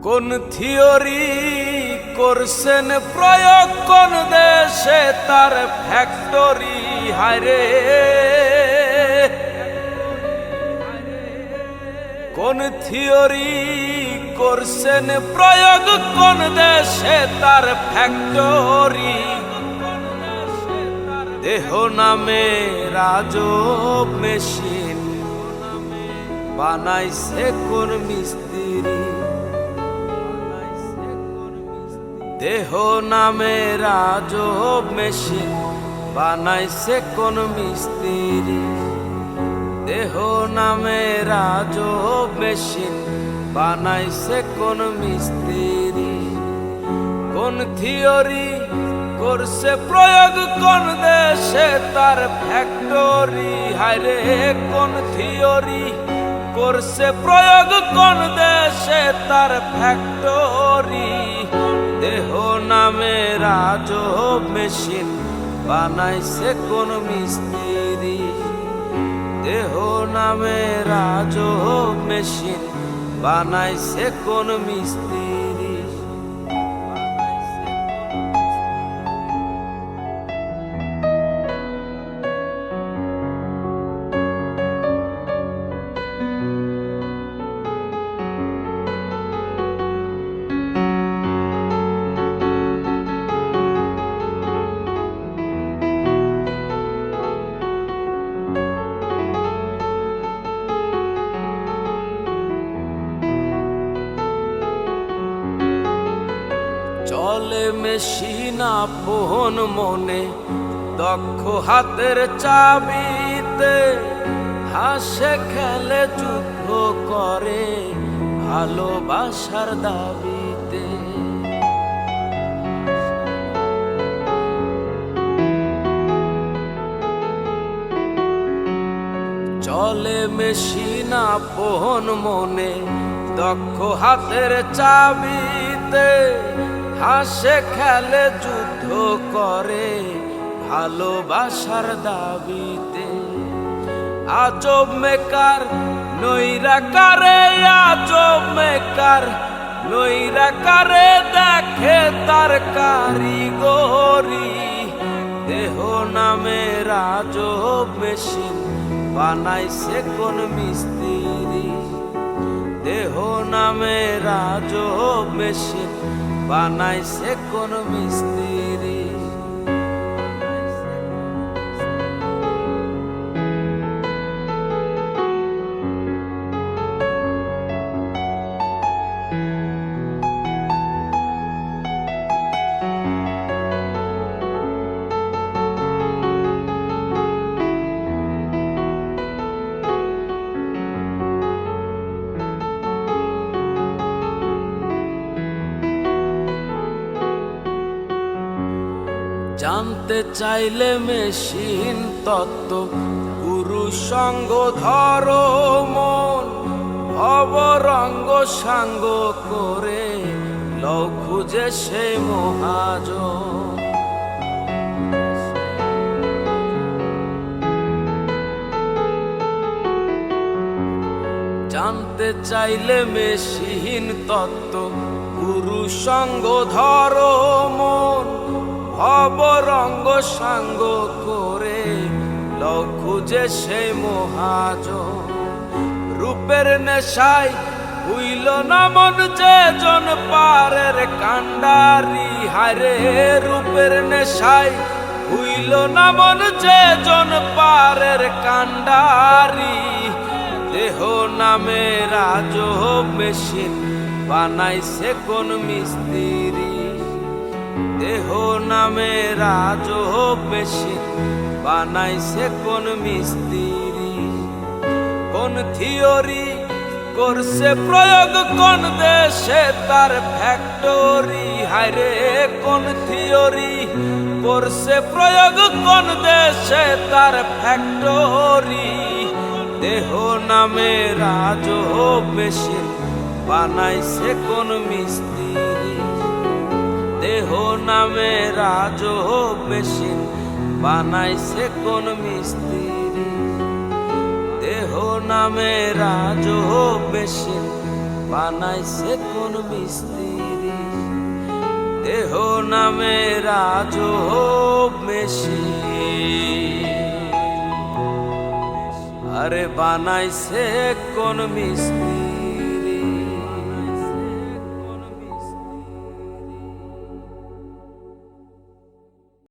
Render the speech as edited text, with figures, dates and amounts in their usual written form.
কোন থিওরি করছেন প্রয়োগ কোন দেশে তার ফ্যাক্টরি হায়রে। কোন থিওরি করছেন প্রয়োগ কোন দেশে তার ফ্যাক্টরি। দেহ নামে রাজব মেশিন বানাইছে কোন মিস্ত্রি। দেহ নামে রাজব মেশিন বানাইছে কোন মিস্ত্রি। দেহ নামে রাজব মেশিন বানাইছে কোন মিস্ত্রি। কোন থিওরি করছে প্রয়োগ কোন দেশে তার ফ্যাক্টরি হায়রে। কোন থিওরি করছে প্রয়োগ কোন দেশে তার ফ্যাক্টরি। দেহ নামে রাজব মেশিন বানাইছে কোন মিস্ত্রি। দেহ নামে রাজব মেশিন বানাইছে কোন মিস্ত্রি। চলে মেশিন আপন মনে দক্ষ হাতের চাবিতে। হাসে খেলে যুদ্ধ করে ভালোবাসার দাবিতে। চলে মেশিন আপন মনে দক্ষ হাতের চাবিতে। হাসে খেলে যুদ্ধ করে ভালোবাসার দাবিতে। আজব মেকার নৈরাকারে আজব মেকার নৈরাকারে দেখে তার কারিগরি। দেহ নামে রাজব মেশিন বানাইছে কোন মিস্ত্রি। দেহ নামে রাজব মেশিন বানাইছে কোন মিস্ত্রি। জানতে চাইলে মেশিন তত্ত্ব গুরু সঙ্গ ধরো মন। ভবরঙ্গ সাঙ্গ করে লও খুঁজে সে মহাজন। জানতে চাইলে মেশিন তত্ত্ব গুরু সঙ্গ ধরো মন। ভবরঙ্গ সাঙ্গ করে লও খুঁজে সে মহাজন। রূপের নেশায় হইল না মন যে জন পারের কান্ডারি হায়রে। রূপের নেশায় হইল না মন যে জন পারের কান্ডারি। দেহ নামে রাজব মেশিন বানাইছে কোন মিস্ত্রি। দেহ নামে রাজব মেশিন বানাইছে কোন মিস্ত্রি। কোন থিওরি করছে প্রয়োগ কোন দেশে তার ফ্যাক্টরি হায়রে। কোন থিওরি করছে প্রয়োগ কোন দেশে তার ফ্যাক্টরি। দেহ নামে রাজব মেশিন বানাইছে কোন মিস্ত্রি। দেহ নামে রাজব মেশিন বানাইছে কোন মিস্ত্রি। দেহ নামে রাজব মেশিন বানাইছে কোন মিস্ত্রি, দেহ নামে রাজব মেশিন। আরে বানাইছে কোন মিস্ত্রি,